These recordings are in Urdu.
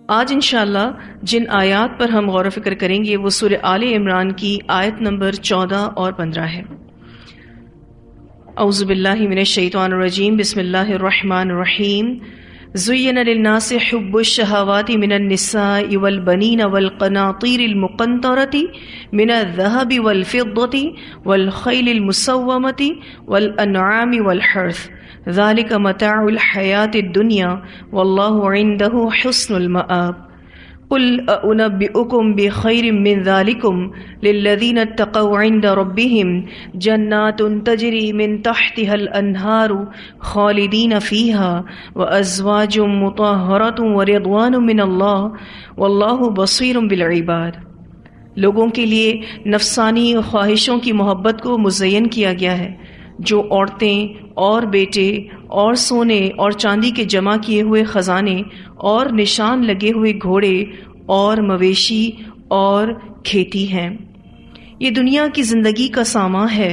آج انشاءاللہ جن آیات پر ہم غور و فکر کریں گے وہ سورہ آل عمران کی آیت نمبر 14 اور 15 ہے۔ اعوذ باللہ من الشیطان الرجیم، بسم اللہ الرحمن الرحیم۔ زین للناس حب الشہوات من النساء والبنین والقناطیر المقنطرۃ من الذہب والفضۃ والخیل المسومۃ والانعام والحرث ذلك متاع الحیاة الدنیا واللہ عندہ حسن المآب۔ قل أنبئكم بخير من ذلكم للذين اتقوا عند ربهم جنات تجري من تحتها الأنهار خالدين فيها وأزواج مطهرة ورضوان من الله والله بصير بالعباد۔ لوگوں کے لیے نفسانی خواہشوں کی محبت کو مزین کیا گیا ہے، جو عورتیں اور بیٹے اور سونے اور چاندی کے جمع کیے ہوئے خزانے اور نشان لگے ہوئے گھوڑے اور مویشی اور کھیتی ہیں۔ یہ دنیا کی زندگی کا سامان ہے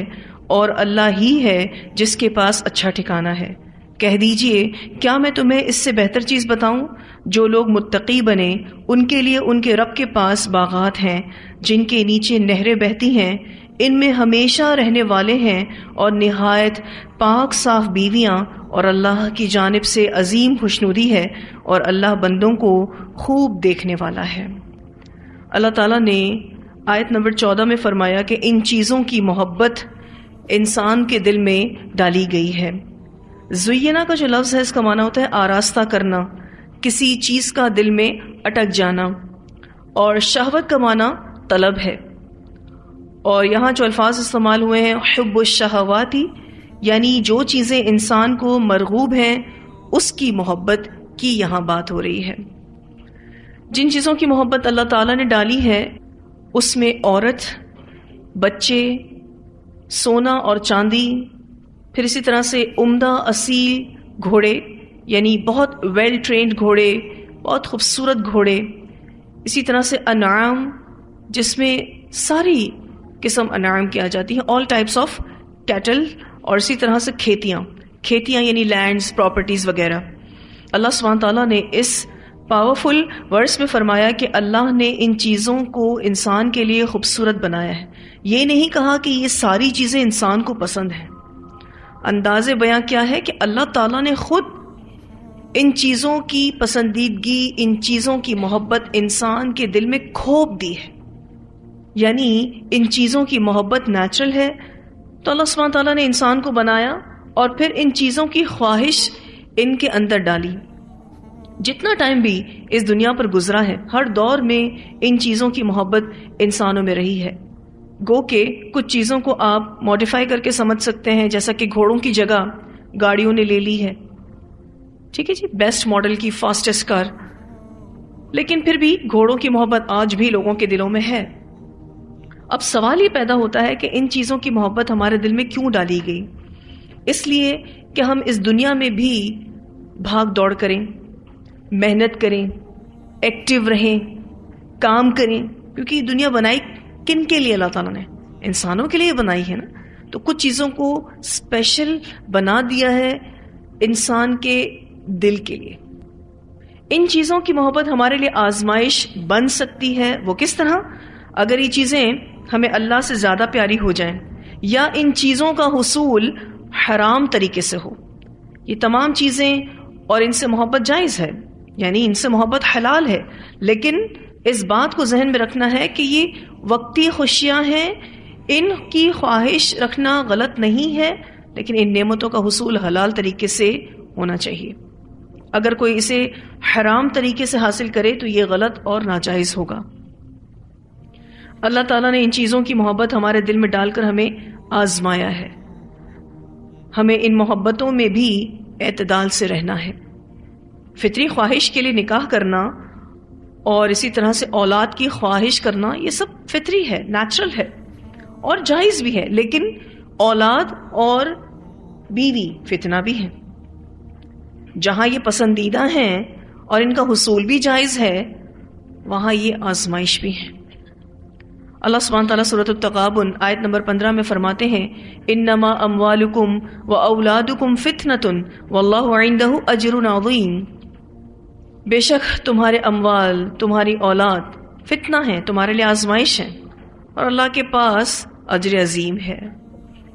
اور اللہ ہی ہے جس کے پاس اچھا ٹھکانہ ہے۔ کہہ دیجئے کیا میں تمہیں اس سے بہتر چیز بتاؤں؟ جو لوگ متقی بنے ان کے لیے ان کے رب کے پاس باغات ہیں جن کے نیچے نہریں بہتی ہیں، ان میں ہمیشہ رہنے والے ہیں، اور نہایت پاک صاف بیویاں، اور اللہ کی جانب سے عظیم خوشنودی ہے، اور اللہ بندوں کو خوب دیکھنے والا ہے۔ اللہ تعالیٰ نے آیت نمبر 14 میں فرمایا کہ ان چیزوں کی محبت انسان کے دل میں ڈالی گئی ہے۔ زینا کا جو لفظ ہے اس کا معنی ہوتا ہے آراستہ کرنا، کسی چیز کا دل میں اٹک جانا، اور شہوت کا معنی طلب ہے۔ اور یہاں جو الفاظ استعمال ہوئے ہیں حب الشہواتی، یعنی جو چیزیں انسان کو مرغوب ہیں اس کی محبت کی یہاں بات ہو رہی ہے۔ جن چیزوں کی محبت اللہ تعالیٰ نے ڈالی ہے اس میں عورت، بچے، سونا اور چاندی، پھر اسی طرح سے عمدہ اصیل گھوڑے، یعنی بہت ویل ٹرینڈ گھوڑے، بہت خوبصورت گھوڑے، اسی طرح سے انعام جس میں ساری قسم انعام کیا جاتی ہے، آل ٹائپس آف کیٹل، اور اسی طرح سے کھیتیاں یعنی لینڈز، پراپرٹیز وغیرہ۔ اللہ سبحانہ تعالیٰ نے اس پاورفل ورس میں فرمایا کہ اللہ نے ان چیزوں کو انسان کے لیے خوبصورت بنایا ہے۔ یہ نہیں کہا کہ یہ ساری چیزیں انسان کو پسند ہیں۔ انداز بیاں کیا ہے کہ اللہ تعالیٰ نے خود ان چیزوں کی پسندیدگی، ان چیزوں کی محبت انسان کے دل میں کھوپ دی ہے، یعنی ان چیزوں کی محبت نیچرل ہے۔ تو اللہ سبحانہ تعالیٰ نے انسان کو بنایا اور پھر ان چیزوں کی خواہش ان کے اندر ڈالی۔ جتنا ٹائم بھی اس دنیا پر گزرا ہے، ہر دور میں ان چیزوں کی محبت انسانوں میں رہی ہے۔ گو کہ کچھ چیزوں کو آپ ماڈیفائی کر کے سمجھ سکتے ہیں، جیسا کہ گھوڑوں کی جگہ گاڑیوں نے لے لی ہے، ٹھیک ہے جی، بیسٹ ماڈل کی فاسٹسٹ کار، لیکن پھر بھی گھوڑوں کی محبت آج بھی لوگوں کے دلوں میں ہے۔ اب سوال یہ پیدا ہوتا ہے کہ ان چیزوں کی محبت ہمارے دل میں کیوں ڈالی گئی؟ اس لیے کہ ہم اس دنیا میں بھی بھاگ دوڑ کریں، محنت کریں، ایکٹیو رہیں، کام کریں، کیونکہ یہ دنیا بنائی کن کے لیے؟ اللہ تعالیٰ نے انسانوں کے لیے بنائی ہے نا۔ تو کچھ چیزوں کو اسپیشل بنا دیا ہے انسان کے دل کے لیے۔ ان چیزوں کی محبت ہمارے لیے آزمائش بن سکتی ہے۔ وہ کس طرح؟ اگر یہ چیزیں ہمیں اللہ سے زیادہ پیاری ہو جائیں، یا ان چیزوں کا حصول حرام طریقے سے ہو۔ یہ تمام چیزیں اور ان سے محبت جائز ہے، یعنی ان سے محبت حلال ہے، لیکن اس بات کو ذہن میں رکھنا ہے کہ یہ وقتی خوشیاں ہیں، ان کی خواہش رکھنا غلط نہیں ہے، لیکن ان نعمتوں کا حصول حلال طریقے سے ہونا چاہیے۔ اگر کوئی اسے حرام طریقے سے حاصل کرے تو یہ غلط اور ناجائز ہوگا۔ اللہ تعالیٰ نے ان چیزوں کی محبت ہمارے دل میں ڈال کر ہمیں آزمایا ہے۔ ہمیں ان محبتوں میں بھی اعتدال سے رہنا ہے۔ فطری خواہش کے لیے نکاح کرنا اور اسی طرح سے اولاد کی خواہش کرنا، یہ سب فطری ہے، نیچرل ہے اور جائز بھی ہے، لیکن اولاد اور بیوی فتنہ بھی ہے۔ جہاں یہ پسندیدہ ہیں اور ان کا حصول بھی جائز ہے، وہاں یہ آزمائش بھی ہے۔ اللہ سبحانہ تعالیٰ سورۃ التغابن آیت نمبر 15 میں فرماتے ہیں انما اموالکم و اولادکم فتنۃ واللہ عندہ اجر عظیم۔ بے شک تمہارے اموال، تمہاری اولاد فتنہ ہیں، تمہارے لیے آزمائش ہیں، اور اللہ کے پاس اجر عظیم ہے۔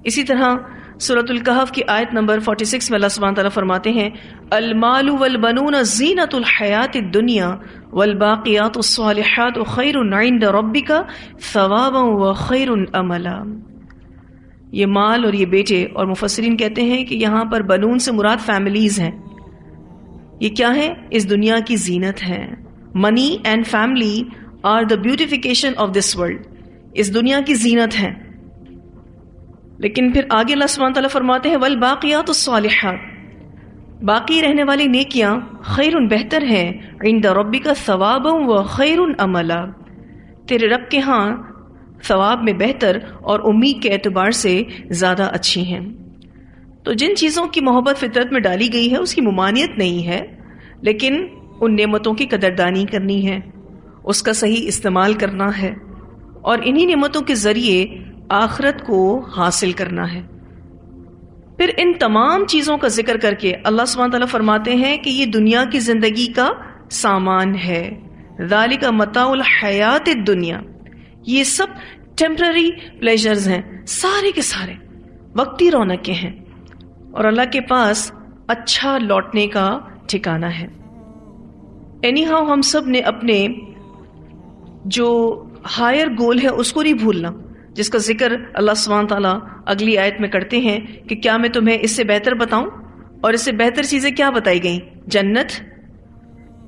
اسی طرح سورۃ الکہف کی آیت نمبر 46 میں اللہ سبحانہ تعالیٰ فرماتے ہیں المال والبنون زینۃ الحیات الدنیا والباقیات الصالحات خیر عند ربک ثوابا وخیر املا۔ یہ مال اور یہ بیٹے، اور مفسرین کہتے ہیں کہ یہاں پر بنون سے مراد فیملیز ہیں۔ یہ کیا ہے؟ اس دنیا کی زینت ہے۔ Money and family are the beautification of this world, اس دنیا کی زینت ہے۔ لیکن پھر آگے اللہ سبحانہ تعالیٰ فرماتے ہیں والباقیات الصالحات، باقی رہنے والی نیکیاں خیر بہتر ہیں عند ربک ثوابا وخیر املا، تیرے رب کے ہاں ثواب میں بہتر اور امید کے اعتبار سے زیادہ اچھی ہیں۔ تو جن چیزوں کی محبت فطرت میں ڈالی گئی ہے اس کی ممانعت نہیں ہے، لیکن ان نعمتوں کی قدردانی کرنی ہے، اس کا صحیح استعمال کرنا ہے، اور انہی نعمتوں کے ذریعے آخرت کو حاصل کرنا ہے۔ پھر ان تمام چیزوں کا ذکر کر کے اللہ سبحانہ تعالیٰ فرماتے ہیں کہ یہ دنیا کی زندگی کا سامان ہے، ذالک متاع الحیات الدنیا، یہ سب ٹیمپرری پلیجرز ہیں، سارے کے سارے وقتی رونقیں ہیں، اور اللہ کے پاس اچھا لوٹنے کا ٹھکانہ ہے۔ اینی ہاؤ ہم سب نے اپنے جو ہائر گول ہے اس کو نہیں بھولنا، جس کا ذکر اللہ سبحانہ تعالیٰ اگلی آیت میں کرتے ہیں کہ کیا میں تمہیں اس سے بہتر بتاؤں؟ اور اس سے بہتر چیزیں کیا بتائی گئیں؟ جنت،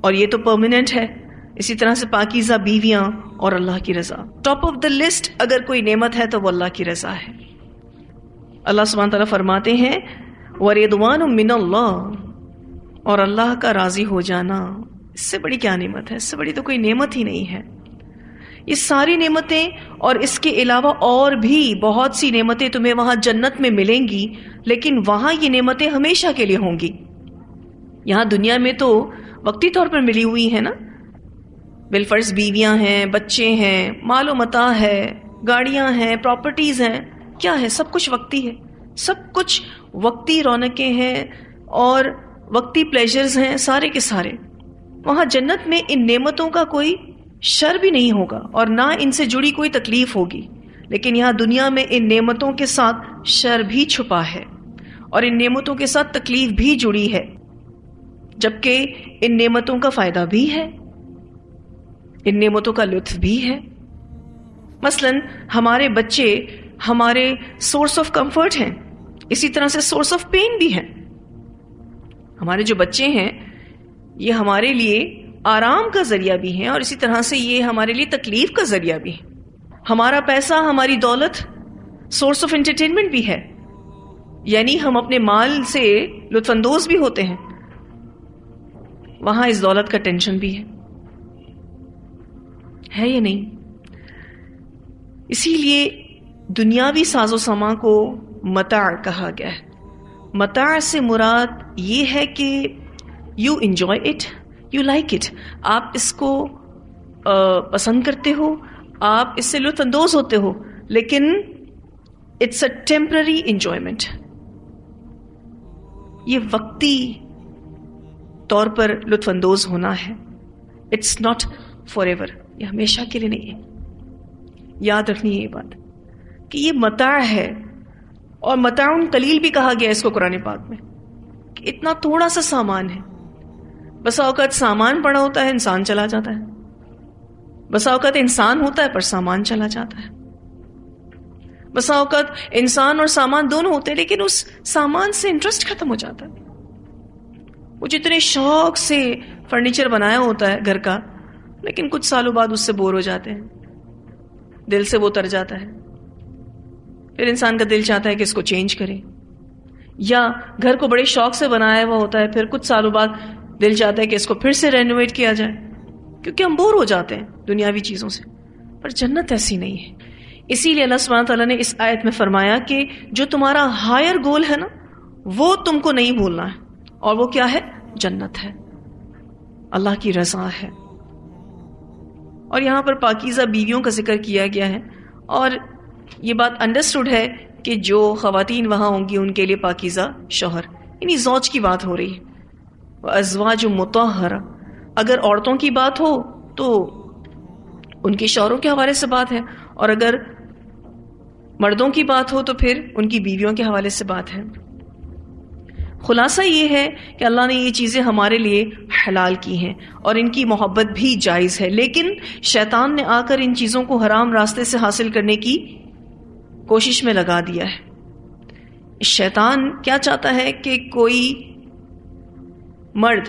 اور یہ تو پرماننٹ ہے، اسی طرح سے پاکیزہ بیویاں اور اللہ کی رضا۔ ٹاپ آف دا لسٹ اگر کوئی نعمت ہے تو وہ اللہ کی رضا ہے۔ اللہ سبحانہ تعالیٰ فرماتے ہیں وَرِضْوَانٌ مِّنَ اللَّهِ، اور اللہ کا راضی ہو جانا، اس سے بڑی کیا نعمت ہے؟ اس سے بڑی تو کوئی نعمت ہی نہیں ہے۔ یہ ساری نعمتیں اور اس کے علاوہ اور بھی بہت سی نعمتیں تمہیں وہاں جنت میں ملیں گی، لیکن وہاں یہ نعمتیں ہمیشہ کے لیے ہوں گی۔ یہاں دنیا میں تو وقتی طور پر ملی ہوئی ہیں نا، بالفرض بیویاں ہیں، بچے ہیں، مال و متاع ہے، گاڑیاں ہیں، پراپرٹیز ہیں، کیا ہے؟ سب کچھ وقتی ہے، سب کچھ وقتی رونقیں ہیں اور وقتی پلیجرز ہیں، سارے کے سارے۔ وہاں جنت میں ان نعمتوں کا کوئی شر بھی نہیں ہوگا اور نہ ان سے جڑی کوئی تکلیف ہوگی، لیکن یہاں دنیا میں ان نعمتوں کے ساتھ شر بھی چھپا ہے اور ان نعمتوں کے ساتھ تکلیف بھی جڑی ہے، جبکہ ان نعمتوں کا فائدہ بھی ہے، ان نعمتوں کا لطف بھی ہے۔ مثلا ہمارے بچے ہمارے سورس آف کمفرٹ ہیں، اسی طرح سے سورس آف پین بھی ہیں۔ ہمارے جو بچے ہیں یہ ہمارے لیے آرام کا ذریعہ بھی ہیں، اور اسی طرح سے یہ ہمارے لیے تکلیف کا ذریعہ بھی ہے۔ ہمارا پیسہ، ہماری دولت سورس آف انٹرٹینمنٹ بھی ہے، یعنی ہم اپنے مال سے لطف اندوز بھی ہوتے ہیں، وہاں اس دولت کا ٹینشن بھی ہے یا نہیں؟ اسی لیے دنیاوی ساز و سامان کو متاع کہا گیا ہے۔ متاع سے مراد یہ ہے کہ you enjoy it, you like it, آپ اس کو پسند کرتے ہو، آپ اس سے لطف اندوز ہوتے ہو، لیکن اٹس اے ٹیمپرری انجوائمنٹ، یہ وقتی طور پر لطف اندوز ہونا ہے، اٹس ناٹ فار ایور، یہ ہمیشہ کے لیے نہیں ہے۔ یاد رکھنی ہے یہ بات کہ یہ متاع ہے، اور متاع قلیل بھی کہا گیا اس کو قرآن پاک میں، کہ اتنا تھوڑا سا سامان ہے۔ بسا اوقات سامان پڑا ہوتا ہے، انسان چلا جاتا ہے، بسا اوقات انسان ہوتا ہے پر سامان چلا جاتا ہے، بسا اوقات انسان اور سامان دونوں ہوتے ہیں لیکن اس سامان سے انٹرسٹ ختم ہو جاتا ہے۔ وہ جتنے شوق سے فرنیچر بنایا ہوتا ہے گھر کا، لیکن کچھ سالوں بعد اس سے بور ہو جاتے ہیں، دل سے وہ اتر جاتا ہے، پھر انسان کا دل چاہتا ہے کہ اس کو چینج کرے۔ یا گھر کو بڑے شوق سے بنایا ہوا ہوتا ہے، پھر کچھ سالوں بعد دل چاہتا ہے کہ اس کو پھر سے رینوویٹ کیا جائے، کیونکہ ہم بور ہو جاتے ہیں دنیاوی چیزوں سے۔ پر جنت ایسی نہیں ہے، اسی لیے اللہ سبحانہ تعالیٰ نے اس آیت میں فرمایا کہ جو تمہارا ہائر گول ہے نا، وہ تم کو نہیں بھولنا ہے، اور وہ کیا ہے؟ جنت ہے، اللہ کی رضا ہے۔ اور یہاں پر پاکیزہ بیویوں کا ذکر کیا گیا ہے، اور یہ بات انڈرسٹوڈ ہے کہ جو خواتین وہاں ہوں گی ان کے لیے پاکیزہ شوہر، یعنی زوج کی بات ہو رہی ہے۔ وَأَزْوَاجٌ مُطَهَّرَةٌ، اگر عورتوں کی بات ہو تو ان کے شوہروں کے حوالے سے بات ہے، اور اگر مردوں کی بات ہو تو پھر ان کی بیویوں کے حوالے سے بات ہے۔ خلاصہ یہ ہے کہ اللہ نے یہ چیزیں ہمارے لیے حلال کی ہیں اور ان کی محبت بھی جائز ہے، لیکن شیطان نے آ کر ان چیزوں کو حرام راستے سے حاصل کرنے کی کوشش میں لگا دیا ہے۔ شیطان کیا چاہتا ہے کہ کوئی مرد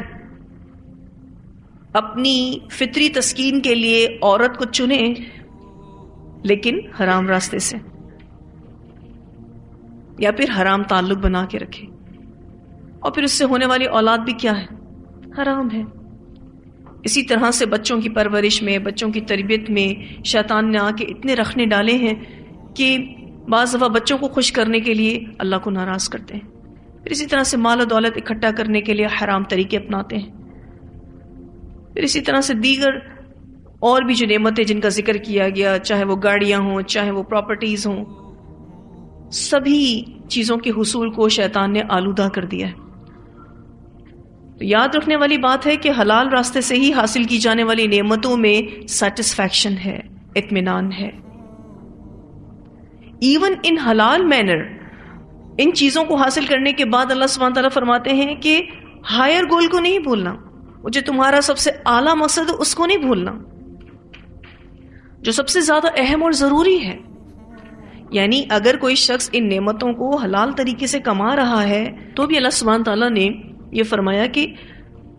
اپنی فطری تسکین کے لیے عورت کو چنے، لیکن حرام راستے سے، یا پھر حرام تعلق بنا کے رکھے، اور پھر اس سے ہونے والی اولاد بھی کیا ہے؟ حرام ہے۔ اسی طرح سے بچوں کی پرورش میں، بچوں کی تربیت میں شیطان نے آ کے اتنے رخنے ڈالے ہیں کہ بعض دفعہ بچوں کو خوش کرنے کے لیے اللہ کو ناراض کرتے ہیں، پھر اسی طرح سے مال و دولت اکٹھا کرنے کے لیے حرام طریقے اپناتے ہیں، پھر اسی طرح سے دیگر اور بھی جو نعمتیں جن کا ذکر کیا گیا، چاہے وہ گاڑیاں ہوں، چاہے وہ پراپرٹیز ہوں، سبھی چیزوں کے حصول کو شیطان نے آلودہ کر دیا ہے۔ تو یاد رکھنے والی بات ہے کہ حلال راستے سے ہی حاصل کی جانے والی نعمتوں میں سیٹسفیکشن ہے، اطمینان ہے۔ ایون ان حلال مینر، ان چیزوں کو حاصل کرنے کے بعد اللہ سبحانہ تعالیٰ فرماتے ہیں کہ ہائر گول کو نہیں بھولنا، وہ جو تمہارا سب سے اعلیٰ مقصد ہے اس کو نہیں بھولنا، جو سب سے زیادہ اہم اور ضروری ہے۔ یعنی اگر کوئی شخص ان نعمتوں کو حلال طریقے سے کما رہا ہے تو بھی اللہ سبحانہ تعالیٰ نے یہ فرمایا کہ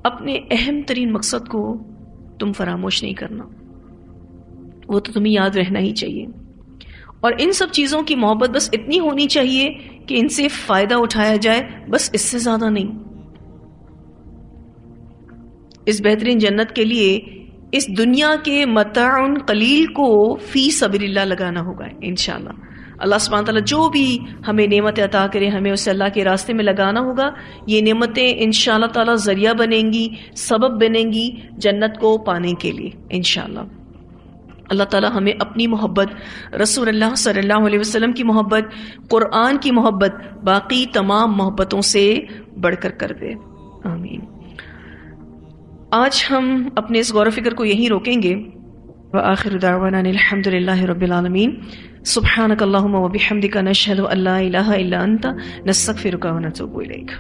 اپنے اہم ترین مقصد کو تم فراموش نہیں کرنا، وہ تو تمہیں یاد رہنا ہی چاہیے۔ اور ان سب چیزوں کی محبت بس اتنی ہونی چاہیے کہ ان سے فائدہ اٹھایا جائے، بس اس سے زیادہ نہیں۔ اس بہترین جنت کے لیے اس دنیا کے متاع قلیل کو فی سبیل اللہ لگانا ہوگا انشاءاللہ۔ اللہ سبحانہ تعالیٰ جو بھی ہمیں نعمتیں عطا کرے، ہمیں اسے اللہ کے راستے میں لگانا ہوگا۔ یہ نعمتیں انشاءاللہ تعالیٰ ذریعہ بنیں گی، سبب بنیں گی جنت کو پانے کے لیے انشاءاللہ۔ اللہ تعالیٰ ہمیں اپنی محبت، رسول اللہ صلی اللہ علیہ وسلم کی محبت، قرآن کی محبت، باقی تمام محبتوں سے بڑھ کر دے، آمین۔ آج ہم اپنے اس غور و فکر کو یہیں روکیں گے۔ وآخر دعوانا الحمد للہ رب العالمین۔ سبحانک اللہم وبحمدک نشہد ان لا الہ الا انت نستغفرک ونتوب الیک۔